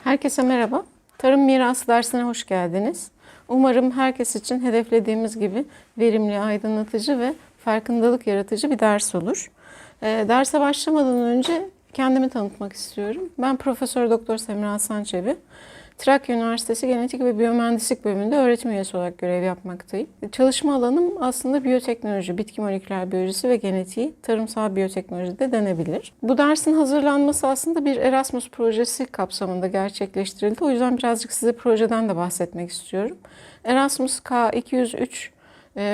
Herkese merhaba. Tarım mirası dersine hoş geldiniz. Umarım herkes için hedeflediğimiz gibi verimli, aydınlatıcı ve farkındalık yaratıcı bir ders olur. Derse başlamadan önce kendimi tanıtmak istiyorum. Ben Profesör Doktor Semra Sançebi. Trakya Üniversitesi Genetik ve Biyomühendislik bölümünde öğretim üyesi olarak görev yapmaktayım. Çalışma alanım aslında biyoteknoloji, bitki moleküler biyolojisi ve genetiği, tarımsal biyoteknoloji de denebilir. Bu dersin hazırlanması aslında bir Erasmus projesi kapsamında gerçekleştirildi. O yüzden birazcık size projeden de bahsetmek istiyorum. Erasmus K203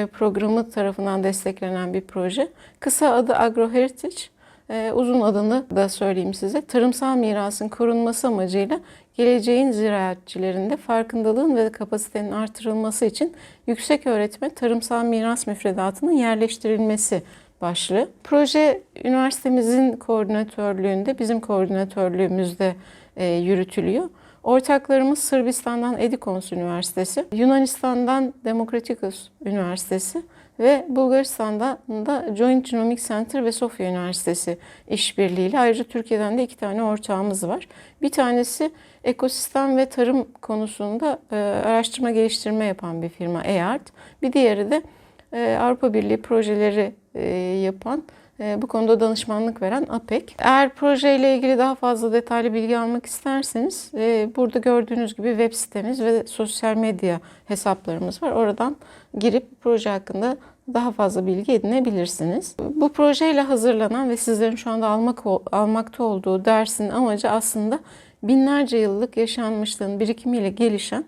programı tarafından desteklenen bir proje. Kısa adı AgroHeritage. Uzun adını da söyleyeyim size. Tarımsal mirasın korunması amacıyla geleceğin ziraatçilerinde farkındalığın ve kapasitenin artırılması için yükseköğretime tarımsal miras müfredatının yerleştirilmesi başlığı. Proje üniversitemizin koordinatörlüğünde, bizim koordinatörlüğümüzde yürütülüyor. Ortaklarımız Sırbistan'dan Edikons Üniversitesi, Yunanistan'dan Demokritikos Üniversitesi ve Bulgaristan'da da Joint Genomic Center ve Sofia Üniversitesi işbirliğiyle. Ayrıca Türkiye'den de 2 tane ortağımız var. Bir tanesi ekosistem ve tarım konusunda araştırma geliştirme yapan bir firma EART. Bir diğeri de Avrupa Birliği projeleri yapan, bu konuda danışmanlık veren APEC. Eğer projeyle ilgili daha fazla detaylı bilgi almak isterseniz burada gördüğünüz gibi web sitemiz ve sosyal medya hesaplarımız var. Oradan girip proje hakkında daha fazla bilgi edinebilirsiniz. Bu projeyle hazırlanan ve sizlerin şu anda almakta olduğu dersin amacı aslında binlerce yıllık yaşanmışlığın birikimiyle gelişen,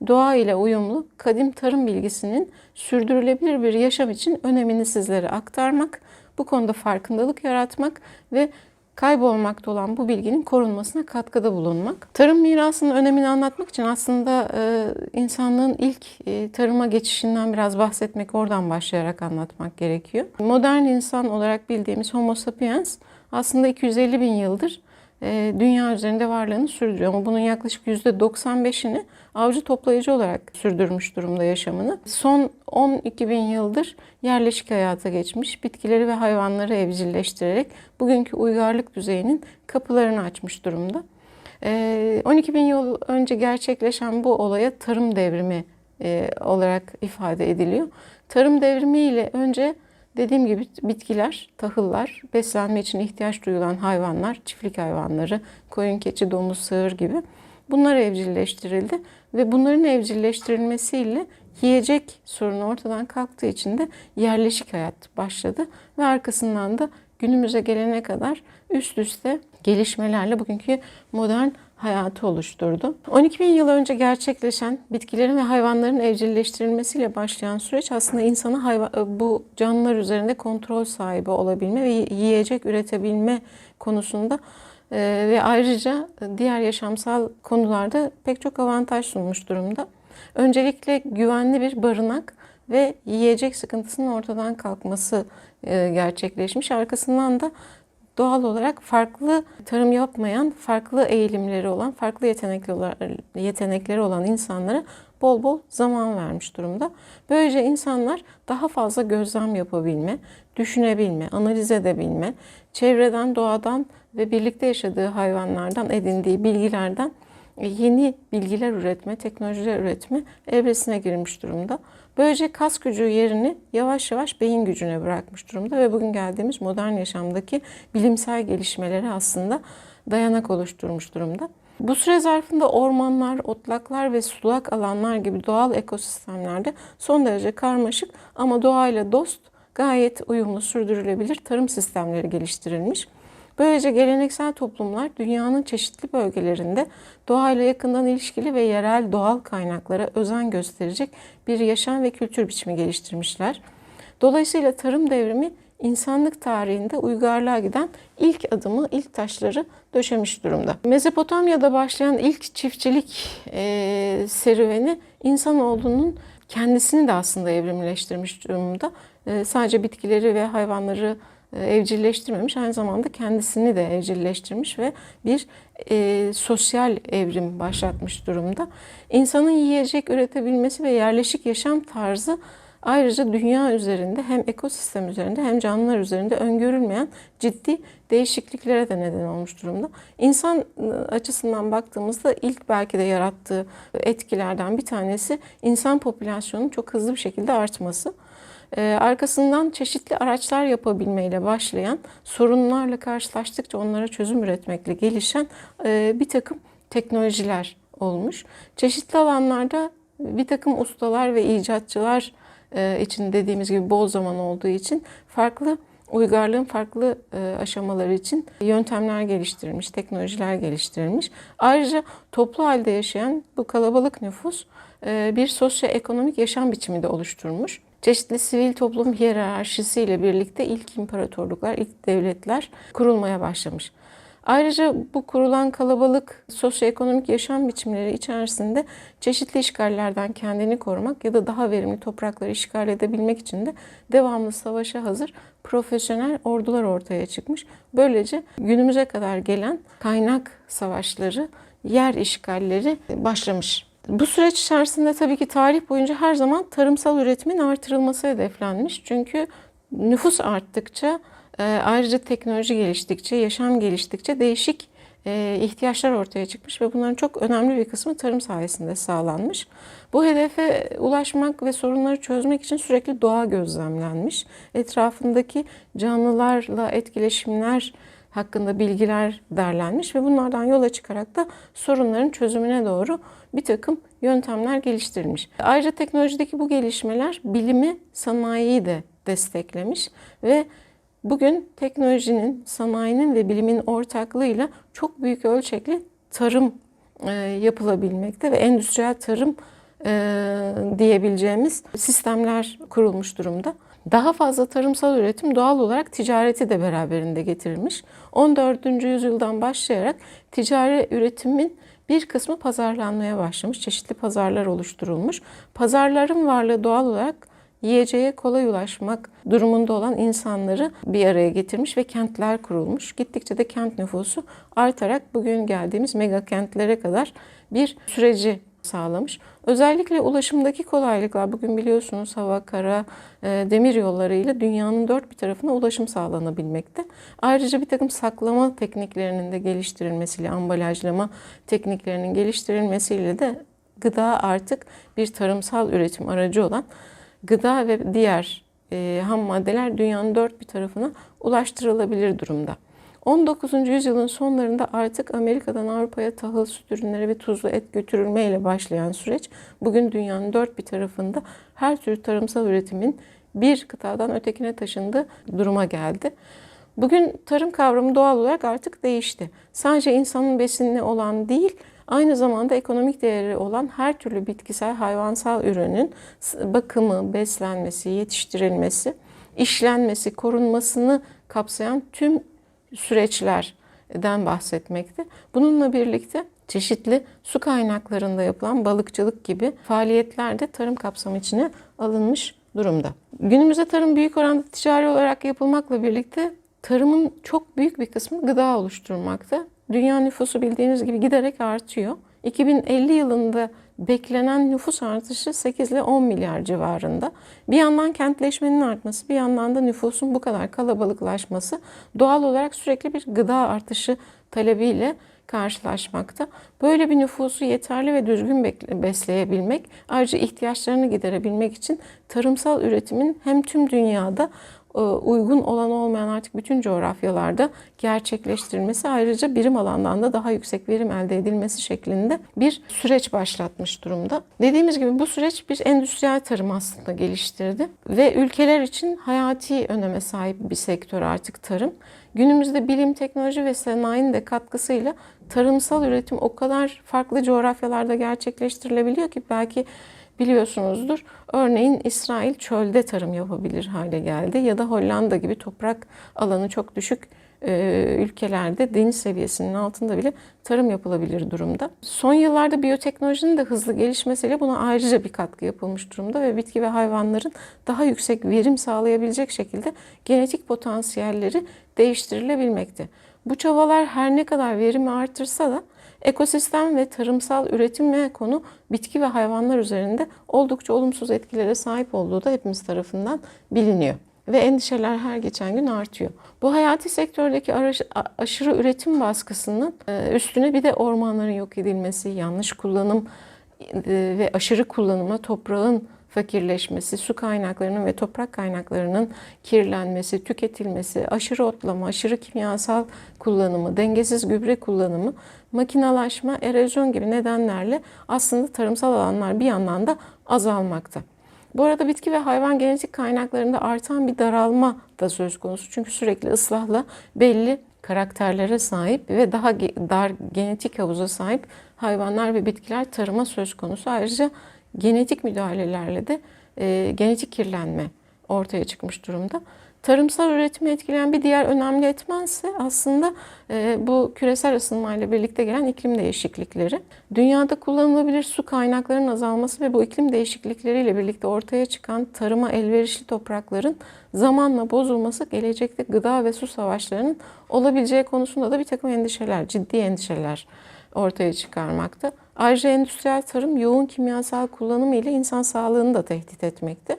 doğa ile uyumlu kadim tarım bilgisinin sürdürülebilir bir yaşam için önemini sizlere aktarmak, bu konuda farkındalık yaratmak ve kaybolmakta olan bu bilginin korunmasına katkıda bulunmak. Tarım mirasının önemini anlatmak için aslında insanlığın ilk tarıma geçişinden biraz bahsetmek, oradan başlayarak anlatmak gerekiyor. Modern insan olarak bildiğimiz Homo sapiens aslında 250 bin yıldır dünya üzerinde varlığını sürdürüyor. Ama bunun yaklaşık %95'ini avcı toplayıcı olarak sürdürmüş durumda yaşamını. Son 12 bin yıldır yerleşik hayata geçmiş, bitkileri ve hayvanları evcilleştirerek bugünkü uygarlık düzeyinin kapılarını açmış durumda. 12 bin yıl önce gerçekleşen bu olaya tarım devrimi olarak ifade ediliyor. Tarım devrimi ile önce dediğim gibi bitkiler, tahıllar, beslenme için ihtiyaç duyulan hayvanlar, çiftlik hayvanları, koyun, keçi, domuz, sığır gibi bunlar evcilleştirildi ve bunların evcilleştirilmesiyle yiyecek sorunu ortadan kalktığı için de yerleşik hayat başladı ve arkasından da günümüze gelene kadar üst üste gelişmelerle bugünkü modern hayatı oluşturdu. 12 bin yıl önce gerçekleşen bitkilerin ve hayvanların evcilleştirilmesiyle başlayan süreç aslında insana bu canlılar üzerinde kontrol sahibi olabilme ve yiyecek üretebilme konusunda ve ayrıca diğer yaşamsal konularda pek çok avantaj sunmuş durumda. Öncelikle güvenli bir barınak ve yiyecek sıkıntısının ortadan kalkması gerçekleşmiş. Arkasından da doğal olarak farklı tarım yapmayan, farklı eğilimleri olan, farklı yetenekleri olan insanlara bol bol zaman vermiş durumda. Böylece insanlar daha fazla gözlem yapabilme, düşünebilme, analiz edebilme, çevreden, doğadan ve birlikte yaşadığı hayvanlardan edindiği bilgilerden yeni bilgiler üretme, teknolojiler üretme evresine girmiş durumda. Böylece kas gücü yerini yavaş yavaş beyin gücüne bırakmış durumda ve bugün geldiğimiz modern yaşamdaki bilimsel gelişmelere aslında dayanak oluşturmuş durumda. Bu süre zarfında ormanlar, otlaklar ve sulak alanlar gibi doğal ekosistemlerde son derece karmaşık ama doğayla dost, gayet uyumlu, sürdürülebilir tarım sistemleri geliştirilmiş. Böylece geleneksel toplumlar dünyanın çeşitli bölgelerinde doğayla yakından ilişkili ve yerel doğal kaynaklara özen gösterecek bir yaşam ve kültür biçimi geliştirmişler. Dolayısıyla tarım devrimi insanlık tarihinde uygarlığa giden ilk adımı, ilk taşları döşemiş durumda. Mezopotamya'da başlayan ilk çiftçilik serüveni insanoğlunun kendisini de aslında evrimleştirmiş durumda. Sadece bitkileri ve hayvanları evcilleştirmemiş, aynı zamanda kendisini de evcilleştirmiş ve bir sosyal evrim başlatmış durumda. İnsanın yiyecek üretebilmesi ve yerleşik yaşam tarzı Ayrıca dünya üzerinde hem ekosistem üzerinde hem canlılar üzerinde öngörülmeyen ciddi değişikliklere de neden olmuş durumda. İnsan açısından baktığımızda ilk belki de yarattığı etkilerden bir tanesi insan popülasyonunun çok hızlı bir şekilde artması. Arkasından çeşitli araçlar yapabilmeyle başlayan, sorunlarla karşılaştıkça onlara çözüm üretmekle gelişen bir takım teknolojiler olmuş. Çeşitli alanlarda bir takım ustalar ve icatçılar için dediğimiz gibi bol zaman olduğu için farklı uygarlığın farklı aşamaları için yöntemler geliştirilmiş, teknolojiler geliştirilmiş. Ayrıca toplu halde yaşayan bu kalabalık nüfus bir sosyoekonomik yaşam biçimi de oluşturmuş. Çeşitli sivil toplum hiyerarşisiyle birlikte ilk imparatorluklar, ilk devletler kurulmaya başlamış. Ayrıca bu kurulan kalabalık sosyoekonomik yaşam biçimleri içerisinde çeşitli işgallerden kendini korumak ya da daha verimli toprakları işgal edebilmek için de devamlı savaşa hazır profesyonel ordular ortaya çıkmış. Böylece günümüze kadar gelen kaynak savaşları, yer işgalleri başlamış. Bu süreç içerisinde tabii ki tarih boyunca her zaman tarımsal üretimin artırılması hedeflenmiş. Çünkü nüfus arttıkça, ayrıca teknoloji geliştikçe, yaşam geliştikçe değişik ihtiyaçlar ortaya çıkmış ve bunların çok önemli bir kısmı tarım sayesinde sağlanmış. Bu hedefe ulaşmak ve sorunları çözmek için sürekli doğa gözlemlenmiş. Etrafındaki canlılarla etkileşimler hakkında bilgiler derlenmiş ve bunlardan yola çıkarak da sorunların çözümüne doğru bir takım yöntemler geliştirilmiş. Ayrıca teknolojideki bu gelişmeler bilimi, sanayiyi de desteklemiş ve bugün teknolojinin, sanayinin ve bilimin ortaklığıyla çok büyük ölçekli tarım yapılabilmekte ve endüstriyel tarım diyebileceğimiz sistemler kurulmuş durumda. Daha fazla tarımsal üretim doğal olarak ticareti de beraberinde getirilmiş. 14. yüzyıldan başlayarak ticari üretimin bir kısmı pazarlanmaya başlamış. Çeşitli pazarlar oluşturulmuş. Pazarların varlığı doğal olarak yiyeceğe kolay ulaşmak durumunda olan insanları bir araya getirmiş ve kentler kurulmuş. Gittikçe de kent nüfusu artarak bugün geldiğimiz mega kentlere kadar bir süreci sağlamış. Özellikle ulaşımdaki kolaylıklar, bugün biliyorsunuz hava, kara, demir yollarıyla dünyanın dört bir tarafına ulaşım sağlanabilmekte. Ayrıca bir takım saklama tekniklerinin de geliştirilmesiyle, ambalajlama tekniklerinin geliştirilmesiyle de gıda artık bir tarımsal üretim aracı olan gıda ve diğer ham maddeler dünyanın dört bir tarafına ulaştırılabilir durumda. 19. yüzyılın sonlarında artık Amerika'dan Avrupa'ya tahıl, süt ürünleri ve tuzlu et götürülmeyle başlayan süreç bugün dünyanın dört bir tarafında her tür tarımsal üretimin bir kıtadan ötekine taşındığı duruma geldi. Bugün tarım kavramı doğal olarak artık değişti. Sadece insanın besinli olan değil, aynı zamanda ekonomik değeri olan her türlü bitkisel, hayvansal ürünün bakımı, beslenmesi, yetiştirilmesi, işlenmesi, korunmasını kapsayan tüm süreçlerden bahsetmekte. Bununla birlikte çeşitli su kaynaklarında yapılan balıkçılık gibi faaliyetler de tarım kapsamı içine alınmış durumda. Günümüzde tarım büyük oranda ticari olarak yapılmakla birlikte tarımın çok büyük bir kısmı gıda oluşturmakta. Dünya nüfusu bildiğiniz gibi giderek artıyor. 2050 yılında beklenen nüfus artışı 8 ile 10 milyar civarında. Bir yandan kentleşmenin artması, bir yandan da nüfusun bu kadar kalabalıklaşması doğal olarak sürekli bir gıda artışı talebiyle karşılaşmakta. Böyle bir nüfusu yeterli ve düzgün besleyebilmek, ayrıca ihtiyaçlarını giderebilmek için tarımsal üretimin hem tüm dünyada uygun olan olmayan artık bütün coğrafyalarda gerçekleştirilmesi, ayrıca birim alandan da daha yüksek verim elde edilmesi şeklinde bir süreç başlatmış durumda. Dediğimiz gibi bu süreç bir endüstriyel tarım aslında geliştirdi ve ülkeler için hayati öneme sahip bir sektör artık tarım. Günümüzde bilim, teknoloji ve sanayinin de katkısıyla tarımsal üretim o kadar farklı coğrafyalarda gerçekleştirilebiliyor ki belki biliyorsunuzdur. Örneğin İsrail çölde tarım yapabilir hale geldi ya da Hollanda gibi toprak alanı çok düşük ülkelerde deniz seviyesinin altında bile tarım yapılabilir durumda. Son yıllarda biyoteknolojinin de hızlı gelişmesiyle buna ayrıca bir katkı yapılmış durumda ve bitki ve hayvanların daha yüksek verim sağlayabilecek şekilde genetik potansiyelleri değiştirilebilmekte. Bu çabalar her ne kadar verimi artırsa da ekosistem ve tarımsal üretime konu bitki ve hayvanlar üzerinde oldukça olumsuz etkilere sahip olduğu da hepimiz tarafından biliniyor. Ve endişeler her geçen gün artıyor. Bu hayati sektördeki aşırı üretim baskısının üstüne bir de ormanların yok edilmesi, yanlış kullanım ve aşırı kullanıma toprağın fakirleşmesi, su kaynaklarının ve toprak kaynaklarının kirlenmesi, tüketilmesi, aşırı otlama, aşırı kimyasal kullanımı, dengesiz gübre kullanımı, makinalaşma, erozyon gibi nedenlerle aslında tarımsal alanlar bir yandan da azalmakta. Bu arada bitki ve hayvan genetik kaynaklarında artan bir daralma da söz konusu. Çünkü sürekli ıslahla belli karakterlere sahip ve daha dar genetik havuza sahip hayvanlar ve bitkiler tarıma söz konusu. Ayrıca genetik müdahalelerle de genetik kirlenme ortaya çıkmış durumda. Tarımsal üretimi etkileyen bir diğer önemli etmense aslında bu küresel ısınmayla birlikte gelen iklim değişiklikleri. Dünyada kullanılabilir su kaynaklarının azalması ve bu iklim değişiklikleriyle birlikte ortaya çıkan tarıma elverişli toprakların zamanla bozulması gelecekte gıda ve su savaşlarının olabileceği konusunda da bir takım endişeler, ciddi endişeler ortaya çıkarmakta. Ayrıca endüstriyel tarım yoğun kimyasal kullanımı ile insan sağlığını da tehdit etmekte.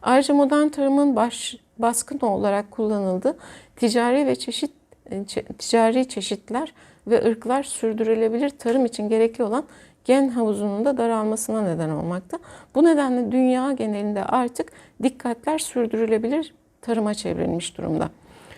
Ayrıca modern tarımın baskın olarak kullanıldığı ticari çeşitler ve ırklar sürdürülebilir tarım için gerekli olan gen havuzunun da daralmasına neden olmakta. Bu nedenle dünya genelinde artık dikkatler sürdürülebilir tarıma çevrilmiş durumda.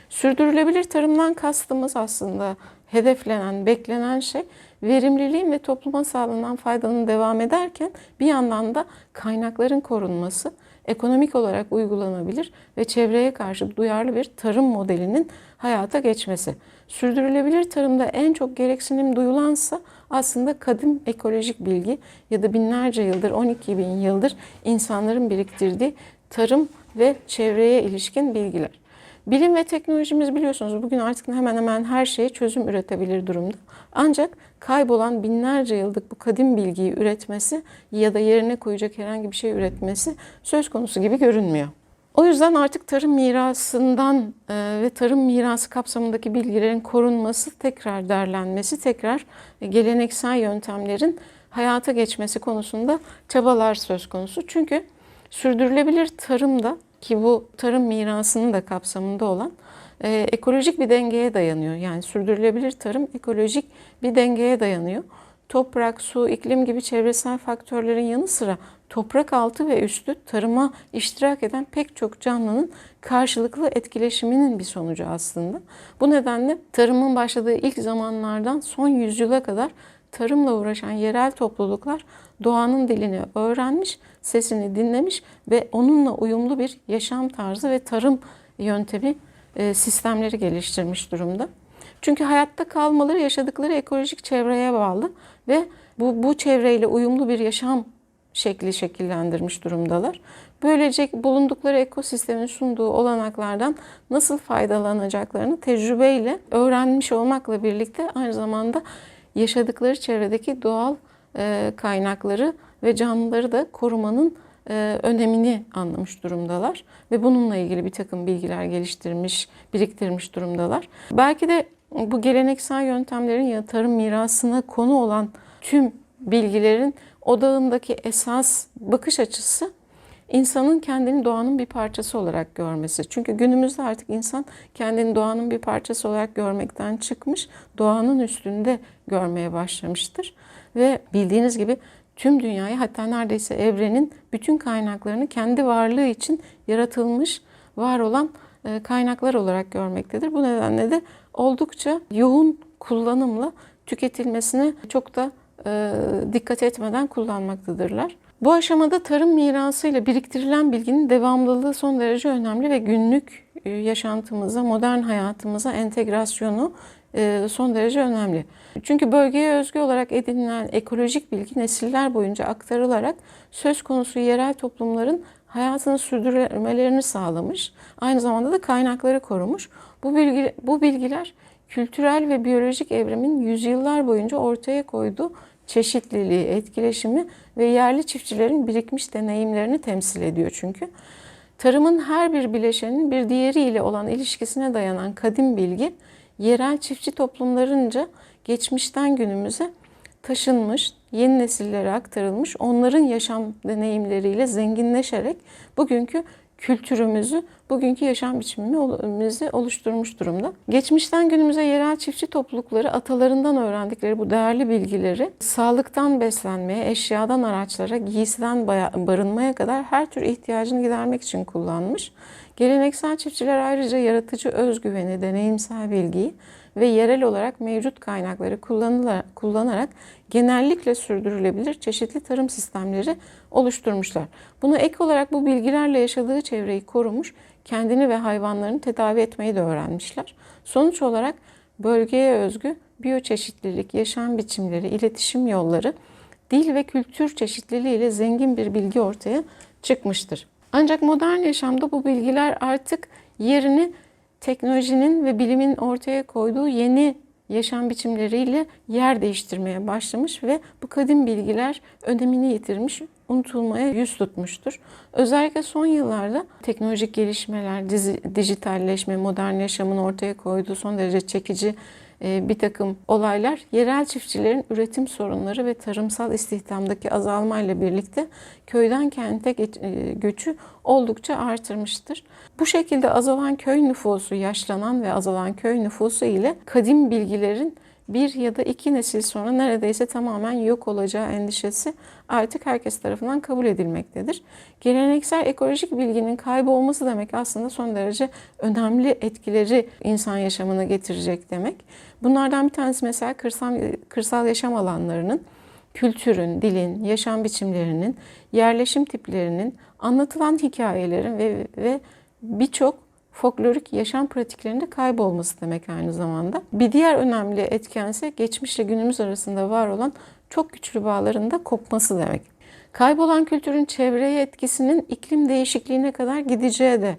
Sürdürülebilir tarımdan kastımız aslında hedeflenen, beklenen şey verimliliğin ve topluma sağlanan faydanın devam ederken bir yandan da kaynakların korunması, ekonomik olarak uygulanabilir ve çevreye karşı duyarlı bir tarım modelinin hayata geçmesi. Sürdürülebilir tarımda en çok gereksinim duyulansa aslında kadim ekolojik bilgi ya da binlerce yıldır, 12 bin yıldır insanların biriktirdiği tarım ve çevreye ilişkin bilgiler. Bilim ve teknolojimiz biliyorsunuz bugün artık hemen hemen her şeye çözüm üretebilir durumda. Ancak kaybolan binlerce yıllık bu kadim bilgiyi üretmesi ya da yerine koyacak herhangi bir şey üretmesi söz konusu gibi görünmüyor. O yüzden artık tarım mirasından ve tarım mirası kapsamındaki bilgilerin korunması, tekrar derlenmesi, tekrar geleneksel yöntemlerin hayata geçmesi konusunda çabalar söz konusu. Çünkü sürdürülebilir tarımda ki bu tarım mirasının da kapsamında olan ekolojik bir dengeye dayanıyor. Yani sürdürülebilir tarım ekolojik bir dengeye dayanıyor. Toprak, su, iklim gibi çevresel faktörlerin yanı sıra toprak altı ve üstü tarıma iştirak eden pek çok canlının karşılıklı etkileşiminin bir sonucu aslında. Bu nedenle tarımın başladığı ilk zamanlardan son yüzyıla kadar tarımla uğraşan yerel topluluklar doğanın dilini öğrenmiş, sesini dinlemiş ve onunla uyumlu bir yaşam tarzı ve tarım yöntemi sistemleri geliştirmiş durumda. Çünkü hayatta kalmaları yaşadıkları ekolojik çevreye bağlı ve bu çevreyle uyumlu bir yaşam şekli şekillendirmiş durumdalar. Böylece bulundukları ekosistemin sunduğu olanaklardan nasıl faydalanacaklarını tecrübeyle öğrenmiş olmakla birlikte aynı zamanda yaşadıkları çevredeki doğal kaynakları ve canlıları da korumanın önemini anlamış durumdalar. Ve bununla ilgili bir takım bilgiler geliştirmiş, biriktirmiş durumdalar. Belki de bu geleneksel yöntemlerin ya tarım mirasına konu olan tüm bilgilerin odağındaki esas bakış açısı insanın kendini doğanın bir parçası olarak görmesi. Çünkü günümüzde artık insan kendini doğanın bir parçası olarak görmekten çıkmış, doğanın üstünde görmeye başlamıştır. Ve bildiğiniz gibi tüm dünyayı, hatta neredeyse evrenin bütün kaynaklarını kendi varlığı için yaratılmış, var olan kaynaklar olarak görmektedir. Bu nedenle de oldukça yoğun kullanımla tüketilmesine çok da dikkat etmeden kullanmaktadırlar. Bu aşamada tarım mirasıyla biriktirilen bilginin devamlılığı son derece önemli ve günlük yaşantımıza, modern hayatımıza entegrasyonu son derece önemli. Çünkü bölgeye özgü olarak edinilen ekolojik bilgi nesiller boyunca aktarılarak söz konusu yerel toplumların hayatını sürdürmelerini sağlamış. Aynı zamanda da kaynakları korumuş. Bu bilgiler kültürel ve biyolojik evrimin yüzyıllar boyunca ortaya koyduğu çeşitliliği, etkileşimi ve yerli çiftçilerin birikmiş deneyimlerini temsil ediyor çünkü. Tarımın her bir bileşenin bir diğeriyle olan ilişkisine dayanan kadim bilgi, yerel çiftçi toplumlarınca geçmişten günümüze taşınmış, yeni nesillere aktarılmış, onların yaşam deneyimleriyle zenginleşerek bugünkü kültürümüzü, bugünkü yaşam biçimimizi oluşturmuş durumda. Geçmişten günümüze yerel çiftçi toplulukları atalarından öğrendikleri bu değerli bilgileri sağlıktan beslenmeye, eşyadan araçlara, giysiden barınmaya kadar her tür ihtiyacını gidermek için kullanmış. Geleneksel çiftçiler ayrıca yaratıcı özgüveni, deneyimsel bilgiyi ve yerel olarak mevcut kaynakları kullanarak genellikle sürdürülebilir çeşitli tarım sistemleri oluşturmuşlar. Buna ek olarak bu bilgilerle yaşadığı çevreyi korumuş, kendini ve hayvanlarını tedavi etmeyi de öğrenmişler. Sonuç olarak bölgeye özgü biyoçeşitlilik, yaşam biçimleri, iletişim yolları, dil ve kültür çeşitliliği ile zengin bir bilgi ortaya çıkmıştır. Ancak modern yaşamda bu bilgiler artık yerini teknolojinin ve bilimin ortaya koyduğu yeni yaşam biçimleriyle yer değiştirmeye başlamış ve bu kadim bilgiler önemini yitirmiş, unutulmaya yüz tutmuştur. Özellikle son yıllarda teknolojik gelişmeler, dijitalleşme, modern yaşamın ortaya koyduğu son derece çekici bir takım olaylar yerel çiftçilerin üretim sorunları ve tarımsal istihdamdaki azalmayla birlikte köyden kente göçü oldukça artırmıştır. Bu şekilde azalan köy nüfusu, yaşlanan ve azalan köy nüfusu ile kadim bilgilerin bir ya da iki nesil sonra neredeyse tamamen yok olacağı endişesi artık herkes tarafından kabul edilmektedir. Geleneksel ekolojik bilginin kaybolması demek aslında son derece önemli etkileri insan yaşamına getirecek demek. Bunlardan bir tanesi mesela kırsal yaşam alanlarının, kültürün, dilin, yaşam biçimlerinin, yerleşim tiplerinin, anlatılan hikayelerin ve birçok folklorik yaşam pratiklerinde kaybolması demek aynı zamanda. Bir diğer önemli etken ise geçmişle günümüz arasında var olan çok güçlü bağların da kopması demek. Kaybolan kültürün çevreye etkisinin iklim değişikliğine kadar gideceği de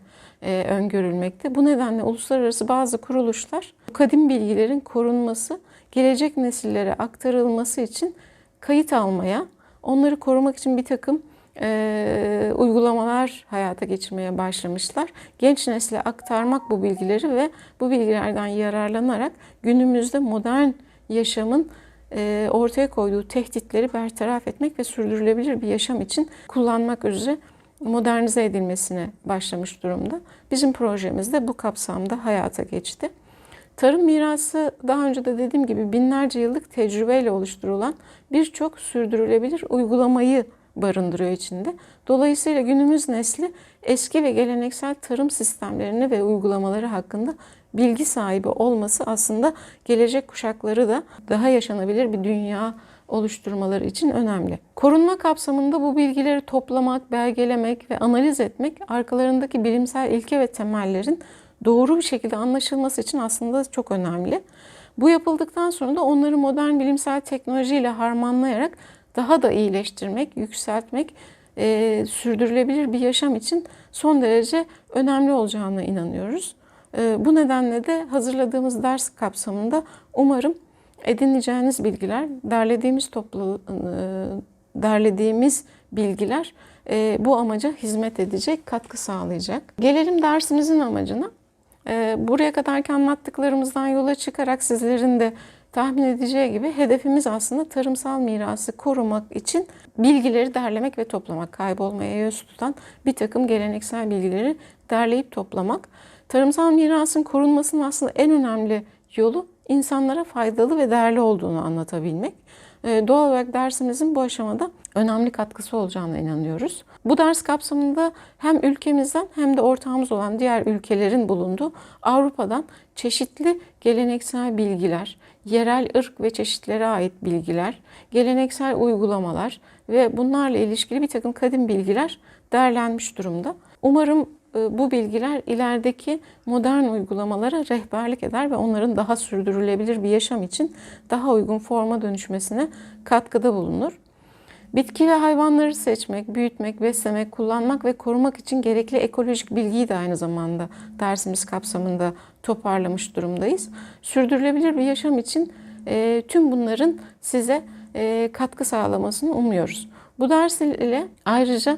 öngörülmekte. Bu nedenle uluslararası bazı kuruluşlar kadim bilgilerin korunması, gelecek nesillere aktarılması için kayıt almaya, onları korumak için bir takım uygulamalar hayata geçirmeye başlamışlar. Genç nesile aktarmak bu bilgileri ve bu bilgilerden yararlanarak günümüzde modern yaşamın ortaya koyduğu tehditleri bertaraf etmek ve sürdürülebilir bir yaşam için kullanmak üzere modernize edilmesine başlamış durumda. Bizim projemiz de bu kapsamda hayata geçti. Tarım mirası daha önce de dediğim gibi binlerce yıllık tecrübeyle oluşturulan birçok sürdürülebilir uygulamayı barındırıyor içinde. Dolayısıyla günümüz nesli eski ve geleneksel tarım sistemlerini ve uygulamaları hakkında bilgi sahibi olması aslında gelecek kuşakları da daha yaşanabilir bir dünya oluşturmaları için önemli. Korunma kapsamında bu bilgileri toplamak, belgelemek ve analiz etmek arkalarındaki bilimsel ilke ve temellerin doğru bir şekilde anlaşılması için aslında çok önemli. Bu yapıldıktan sonra da onları modern bilimsel teknolojiyle harmanlayarak daha da iyileştirmek, yükseltmek, sürdürülebilir bir yaşam için son derece önemli olacağına inanıyoruz. Bu nedenle de hazırladığımız ders kapsamında umarım edineceğiniz bilgiler, derlediğimiz bilgiler bu amaca hizmet edecek, katkı sağlayacak. Gelelim dersimizin amacına. Buraya kadarki anlattıklarımızdan yola çıkarak sizlerin de tahmin edeceği gibi hedefimiz aslında tarımsal mirası korumak için bilgileri derlemek ve toplamak. Kaybolmaya yüz tutan bir takım geleneksel bilgileri derleyip toplamak. Tarımsal mirasın korunmasının aslında en önemli yolu insanlara faydalı ve değerli olduğunu anlatabilmek. Doğal olarak dersimizin bu aşamada önemli katkısı olacağına inanıyoruz. Bu ders kapsamında hem ülkemizden hem de ortağımız olan diğer ülkelerin bulunduğu Avrupa'dan çeşitli geleneksel bilgiler, yerel ırk ve çeşitlere ait bilgiler, geleneksel uygulamalar ve bunlarla ilişkili bir takım kadim bilgiler derlenmiş durumda. Umarım bu bilgiler ilerideki modern uygulamalara rehberlik eder ve onların daha sürdürülebilir bir yaşam için daha uygun forma dönüşmesine katkıda bulunur. Bitki ve hayvanları seçmek, büyütmek, beslemek, kullanmak ve korumak için gerekli ekolojik bilgiyi de aynı zamanda dersimiz kapsamında toparlamış durumdayız. Sürdürülebilir bir yaşam için tüm bunların size katkı sağlamasını umuyoruz. Bu ders ile ayrıca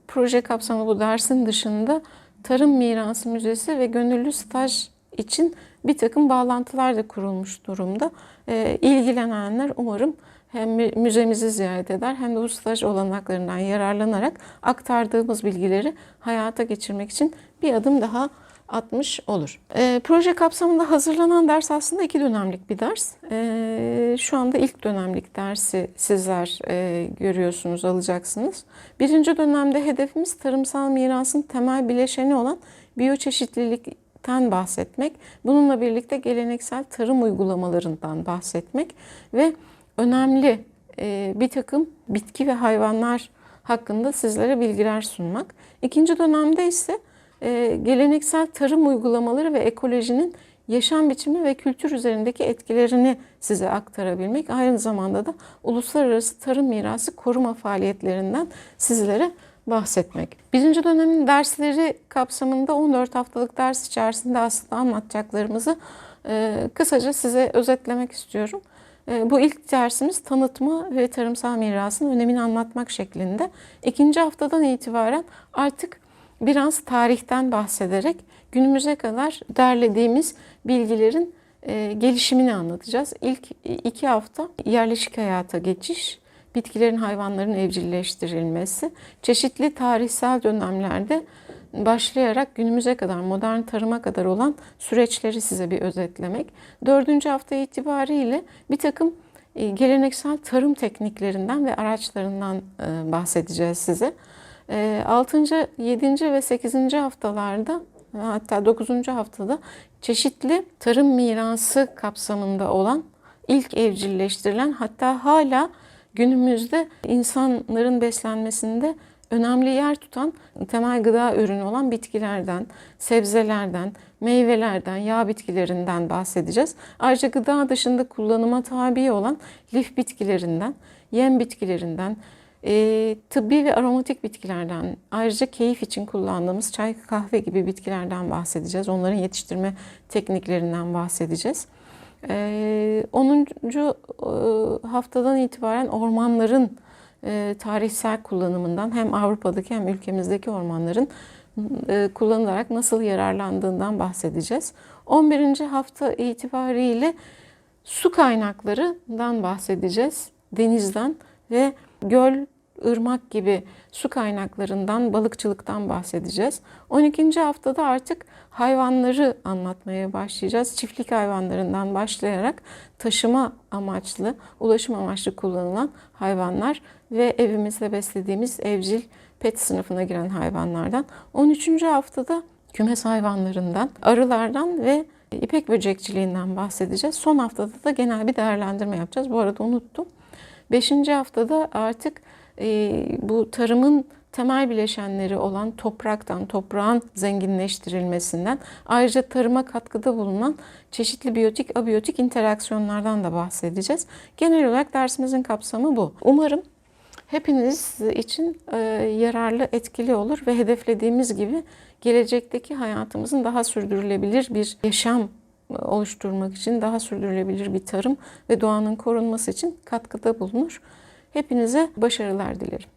proje kapsamında bu dersin dışında Tarım Mirası Müzesi ve gönüllü staj için bir takım bağlantılar da kurulmuş durumda. İlgilenenler umarım hem müzemizi ziyaret eder hem de bu staj olanaklarından yararlanarak aktardığımız bilgileri hayata geçirmek için bir adım daha atmış olur. Proje kapsamında hazırlanan ders aslında 2 dönemlik bir ders. Şu anda ilk dönemlik dersi sizler görüyorsunuz, alacaksınız. 1. dönemde hedefimiz tarımsal mirasın temel bileşeni olan biyoçeşitlilikten bahsetmek. Bununla birlikte geleneksel tarım uygulamalarından bahsetmek ve önemli bir takım bitki ve hayvanlar hakkında sizlere bilgiler sunmak. 2. dönemde ise geleneksel tarım uygulamaları ve ekolojinin yaşam biçimi ve kültür üzerindeki etkilerini size aktarabilmek. Aynı zamanda da uluslararası tarım mirası koruma faaliyetlerinden sizlere bahsetmek. 1. dönemin dersleri kapsamında 14 haftalık ders içerisinde aslında anlatacaklarımızı kısaca size özetlemek istiyorum. Bu ilk dersimiz tanıtma ve tarımsal mirasın önemini anlatmak şeklinde. 2. haftadan itibaren artık biraz tarihten bahsederek günümüze kadar derlediğimiz bilgilerin gelişimini anlatacağız. İlk 2 hafta yerleşik hayata geçiş, bitkilerin, hayvanların evcilleştirilmesi, çeşitli tarihsel dönemlerde başlayarak günümüze kadar, modern tarıma kadar olan süreçleri size bir özetlemek. 4. hafta itibariyle bir takım geleneksel tarım tekniklerinden ve araçlarından bahsedeceğiz size. 6., 7. ve 8. haftalarda, hatta 9. haftada çeşitli tarım mirası kapsamında olan, ilk evcilleştirilen, hatta hala günümüzde insanların beslenmesinde önemli yer tutan temel gıda ürünü olan bitkilerden, sebzelerden, meyvelerden, yağ bitkilerinden bahsedeceğiz. Ayrıca gıda dışında kullanıma tabi olan lif bitkilerinden, yem bitkilerinden, tıbbi ve aromatik bitkilerden, ayrıca keyif için kullandığımız çay, kahve gibi bitkilerden bahsedeceğiz. Onların yetiştirme tekniklerinden bahsedeceğiz. 10. haftadan itibaren ormanların tarihsel kullanımından, hem Avrupa'daki hem ülkemizdeki ormanların kullanılarak nasıl yararlandığından bahsedeceğiz. 11. hafta itibariyle su kaynaklarından bahsedeceğiz. Denizden ve göl, ırmak gibi su kaynaklarından, balıkçılıktan bahsedeceğiz. 12. haftada artık hayvanları anlatmaya başlayacağız. Çiftlik hayvanlarından başlayarak taşıma amaçlı, ulaşım amaçlı kullanılan hayvanlar ve evimizde beslediğimiz evcil pet sınıfına giren hayvanlardan. 13. haftada kümes hayvanlarından, arılardan ve ipek böcekçiliğinden bahsedeceğiz. Son haftada da genel bir değerlendirme yapacağız. Bu arada unuttum. 5. haftada artık bu tarımın temel bileşenleri olan topraktan, toprağın zenginleştirilmesinden, ayrıca tarıma katkıda bulunan çeşitli biyotik, abiyotik interaksiyonlardan da bahsedeceğiz. Genel olarak dersimizin kapsamı bu. Umarım hepiniz için yararlı, etkili olur ve hedeflediğimiz gibi gelecekteki hayatımızın daha sürdürülebilir bir yaşam oluşturmak için, daha sürdürülebilir bir tarım ve doğanın korunması için katkıda bulunur. Hepinize başarılar dilerim.